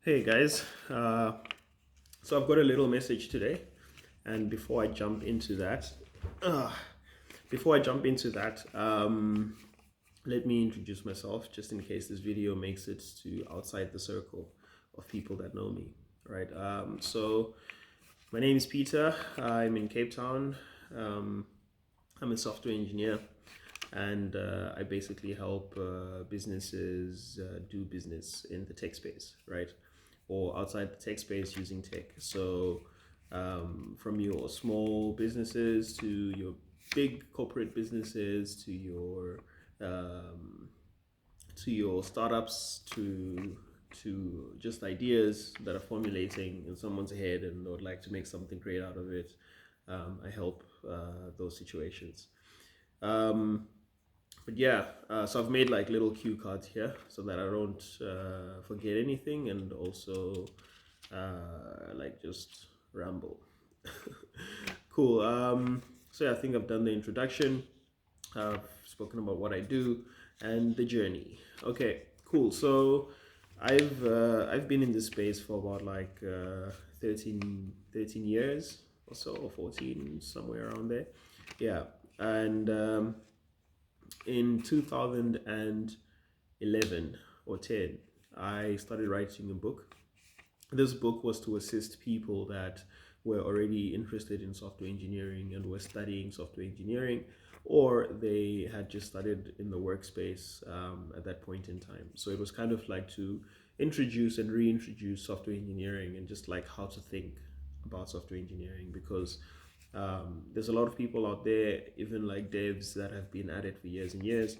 Hey guys, so I've got a little message today, and uh, before I jump into that, let me introduce myself, just in case this video makes it to outside the circle of people that know me. Right. So my name is Peter. I'm in Cape Town. Um, I'm a software engineer, and I basically help businesses do business in the tech space, right? Or outside the tech space using tech. So, from your small businesses to your big corporate businesses um, to your startups to just ideas that are formulating in someone's head and they would like to make something great out of it. I help those situations. Um, but yeah, so I've made like little cue cards here so that I don't forget anything and also like just ramble. Cool. So yeah, I think I've done the introduction. I've spoken about what I do and the journey. Okay, cool. So I've been in this space for about like 13 years or so, or 14, somewhere around there. Yeah, and in 2011 or 10, I started writing a book. This book was to assist people that were already interested in software engineering and were studying software engineering, or they had just started in the workspace at that point in time. So it was kind of like to introduce and reintroduce software engineering and just like how to think about software engineering, because there's a lot of people out there, even like devs that have been at it for years and years.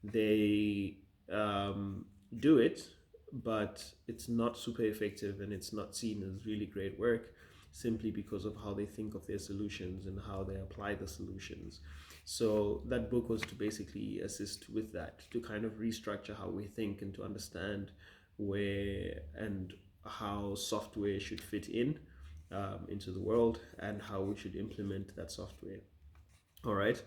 They do it, but it's not super effective and it's not seen as really great work simply because of how they think of their solutions and how they apply the solutions. So that book was to basically assist with that, to kind of restructure how we think and to understand where and how software should fit in into the world and how we should implement that software. All right.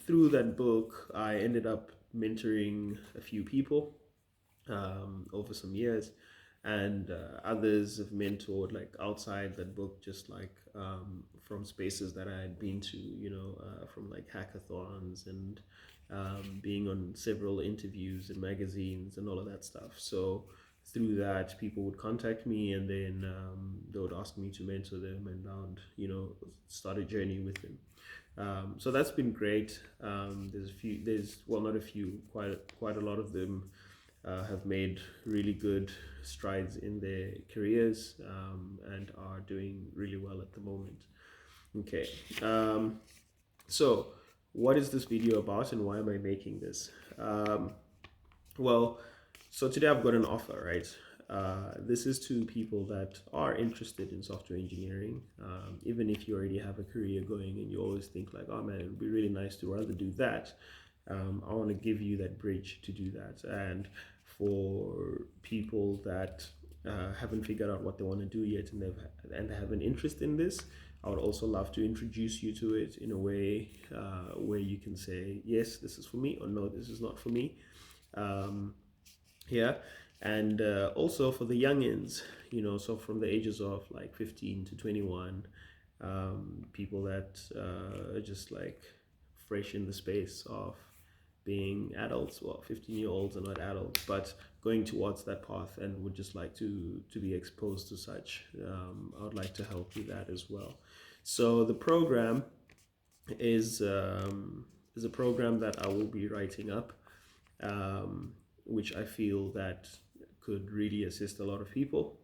Through that book, I ended up mentoring a few people over some years, and others have mentored like outside that book, just like from spaces that I had been to, from like hackathons and being on several interviews and magazines and all of that stuff. So through that, people would contact me, and then they would ask me to mentor them, and I would, start a journey with them. So that's been great. Not a few, quite a lot of them have made really good strides in their careers and are doing really well at the moment. Okay, so what is this video about and why am I making this? Well, so today I've got an offer, right? This is to people that are interested in software engineering. Even if you already have a career going and you always think like, oh man, it would be really nice to rather do that. I want to give you that bridge to do that. And for people that haven't figured out what they want to do yet and have an interest in this, I would also love to introduce you to it in a way where you can say, yes, this is for me, or no, this is not for me. Yeah, and also for the youngins, so from the ages of like 15 to 21, people that are just like fresh in the space of being adults. Well, 15-year-olds are not adults, but going towards that path and would just like to be exposed to such. I would like to help with that as well. So the program is a program that I will be writing up, which I feel that could really assist a lot of people.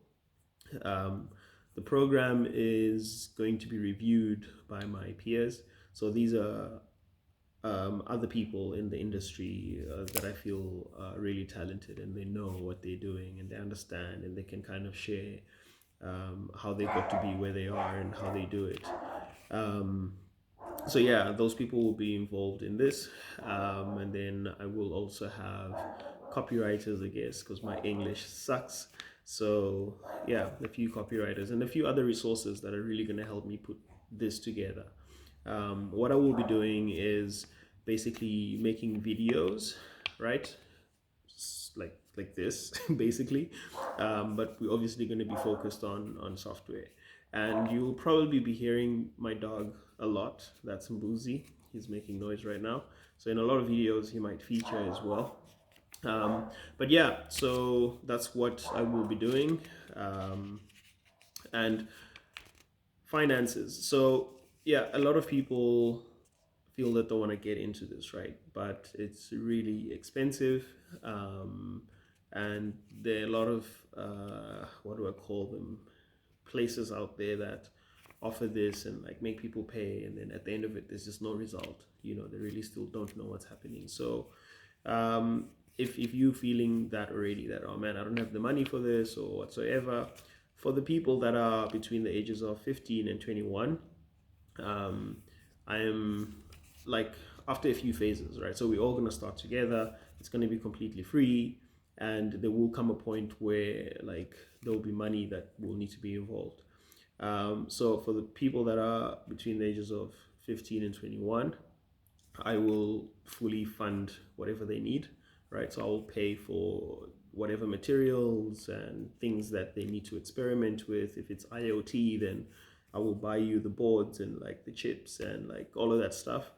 Um, the program is going to be reviewed by my peers. So these are other people in the industry that I feel are really talented, and they know what they're doing and they understand and they can kind of share how they got to be where they are and how they do it. Um, so yeah, those people will be involved in this, and then I will also have copywriters, I guess, because my English sucks. So yeah, a few copywriters and a few other resources that are really going to help me put this together. What I will be doing is basically making videos, right? Like like this basically, but we're obviously going to be focused on software. And you'll probably be hearing my dog a lot. That's Mbuzi. He's making noise right now. So in a lot of videos, he might feature as well. Um, but yeah, so that's what I will be doing. And finances. So yeah, a lot of people feel that they want to get into this, right? But it's really expensive. Um, and there are a lot of, what do I call them? Places out there that offer this and like make people pay. And then at the end of it, there's just no result. They really still don't know what's happening. So um, if you feeling that already, that, oh man, I don't have the money for this or whatsoever, for the people that are between the ages of 15 and 21, um, I am like, after a few phases, right? So we're all going to start together. It's going to be completely free. And there will come a point where like there will be money that will need to be involved. So for the people that are between the ages of 15 and 21, I will fully fund whatever they need, right? So I will pay for whatever materials and things that they need to experiment with. If it's IoT, then I will buy you the boards and like the chips and like all of that stuff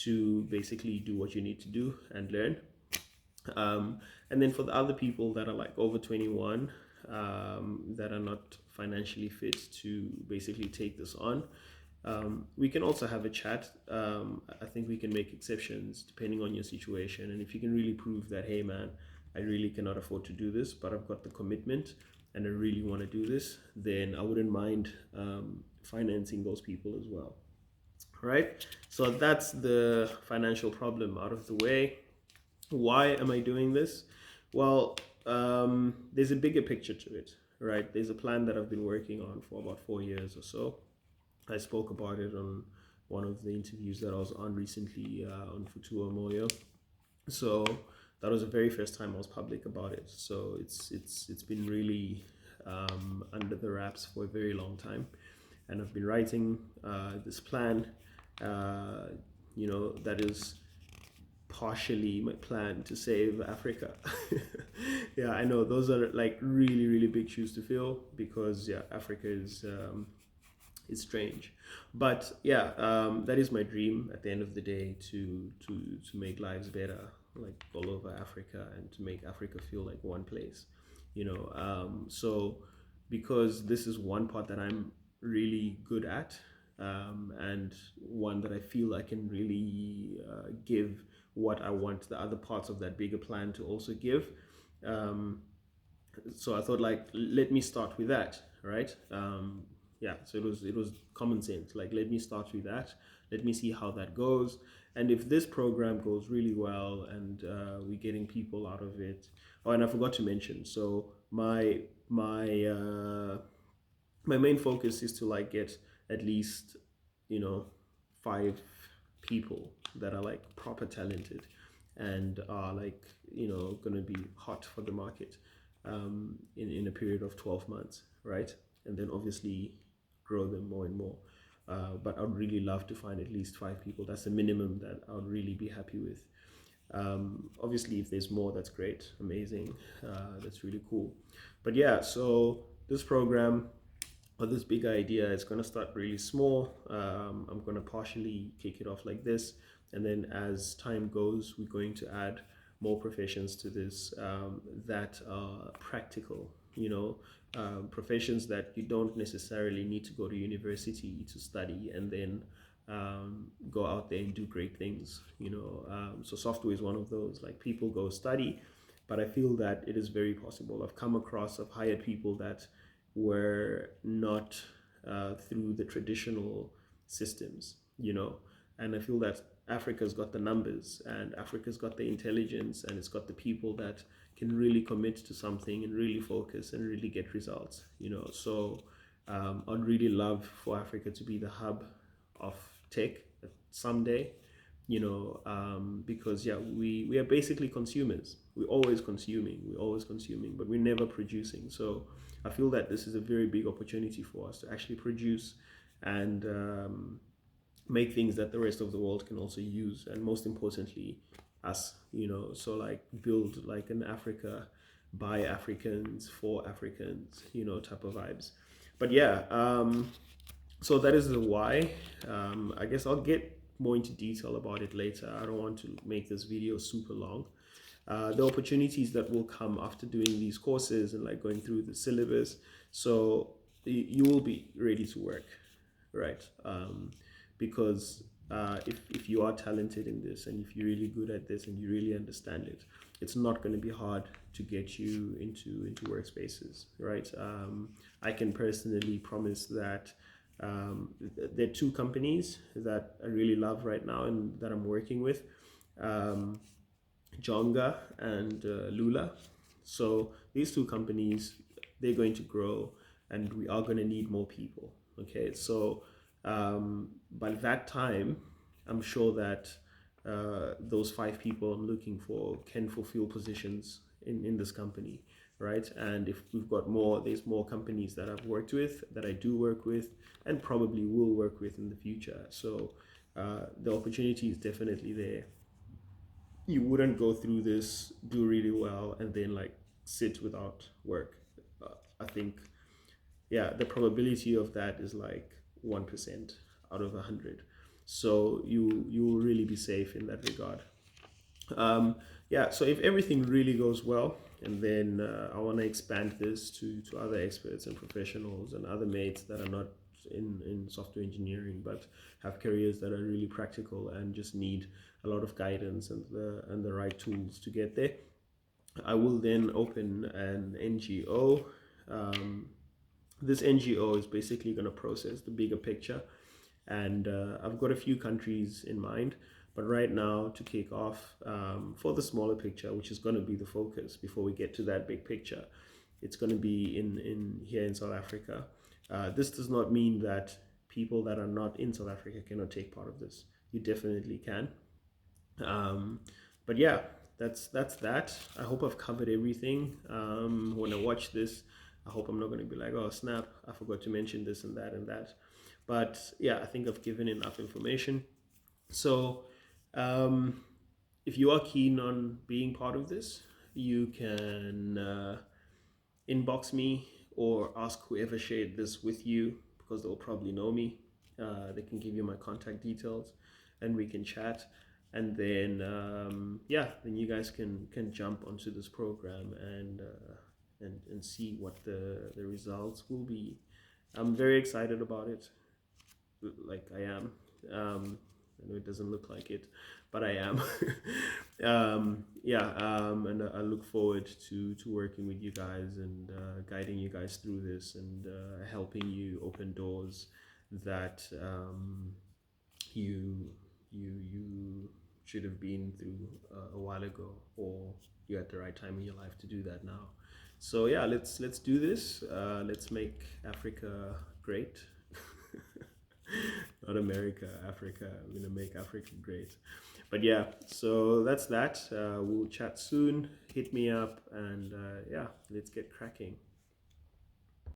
to basically do what you need to do and learn. And then for the other people that are like over 21, that are not financially fit to basically take this on, we can also have a chat. I think we can make exceptions depending on your situation. And if you can really prove that, hey man, I really cannot afford to do this, but I've got the commitment and I really want to do this, then I wouldn't mind financing those people as well. Right? So that's the financial problem out of the way. Why am I doing this? Well, there's a bigger picture to it, right? There's a plan that I've been working on for about 4 years or so. I spoke about it on one of the interviews that I was on recently on Futua Moyo. So that was the very first time I was public about it. So it's been really under the wraps for a very long time, and I've been writing this plan. That is partially my plan to save Africa. Yeah, I know those are like really really big shoes to fill, because yeah, Africa is strange, but yeah, that is my dream at the end of the day, to make lives better like all over Africa, and to make Africa feel like one place. So because this is one part that I'm really good at, and one that I feel I can really give what I want the other parts of that bigger plan to also give. Um, so I thought, like, let me start with that, right? Yeah, so it was common sense. Like, let me start with that. Let me see how that goes, and if this program goes really well, and we're getting people out of it. Oh, and I forgot to mention. So my main focus is to like get at least, 5 people that are like proper talented and are like, gonna be hot for the market, in a period of 12 months, right? And then obviously grow them more and more. But I'd really love to find at least 5 people. That's the minimum that I would really be happy with. Obviously, if there's more, that's great, amazing. That's really cool. But yeah, so this program, or this big idea, is going to start really small. I'm going to partially kick it off like this, and then as time goes, we're going to add more professions to this, that are practical, professions that you don't necessarily need to go to university to study and then go out there and do great things. So software is one of those. Like, people go study, but I feel that it is very possible. I've hired people that were not through the traditional systems, and I feel that Africa's got the numbers, and Africa's got the intelligence, and it's got the people that can really commit to something and really focus and really get results. So I'd really love for Africa to be the hub of tech someday. Because yeah, we are basically consumers. We're always consuming, but we're never producing. So I feel that this is a very big opportunity for us to actually produce and make things that the rest of the world can also use, and most importantly, us. So like build like an Africa by Africans, for Africans, type of vibes. But yeah, so that is the why. I guess I'll get more into detail about it later. I don't want to make this video super long. The opportunities that will come after doing these courses and like going through the syllabus. So you will be ready to work, right? Because if you are talented in this and if you're really good at this and you really understand it, it's not going to be hard to get you into workspaces, right? I can personally promise that there are two companies that I really love right now and that I'm working with. Jonga and Lula. So these two companies, they're going to grow, and we are going to need more people. Okay, so by that time, I'm sure that those 5 people I'm looking for can fulfill positions in this company, right? And if we've got more, there's more companies that I've worked with, that I do work with, and probably will work with in the future. So the opportunity is definitely there. You wouldn't go through this, do really well, and then like sit without work. I think, yeah, the probability of that is like 1% out of 100. So you will really be safe in that regard. Yeah, so if everything really goes well, and then I want to expand this to other experts and professionals and other mates that are not in software engineering but have careers that are really practical and just need a lot of guidance and the right tools to get there. I will then open an NGO. This NGO is basically going to process the bigger picture, and I've got a few countries in mind. But right now, to kick off, for the smaller picture, which is going to be the focus before we get to that big picture, it's going to be in here in South Africa. This does not mean that people that are not in South Africa cannot take part of this. You definitely can. But yeah, that's that. I hope I've covered everything. When I watch this, I hope I'm not going to be like, oh snap, I forgot to mention this and that and that. But yeah, I think I've given enough information. So if you are keen on being part of this, you can inbox me or ask whoever shared this with you, because they'll probably know me. They can give you my contact details and we can chat. And then yeah, then you guys can jump onto this program and see what the results will be. I'm very excited about it, like I am. I know it doesn't look like it, but I am. Yeah, and I look forward to working with you guys and guiding you guys through this and helping you open doors that you you should have been through a while ago, or you're at the right time in your life to do that now. So yeah, let's do this. Let's make Africa great. Not America, Africa. We're gonna make Africa great. But yeah, so that's that. We'll chat soon. Hit me up, and yeah, let's get cracking.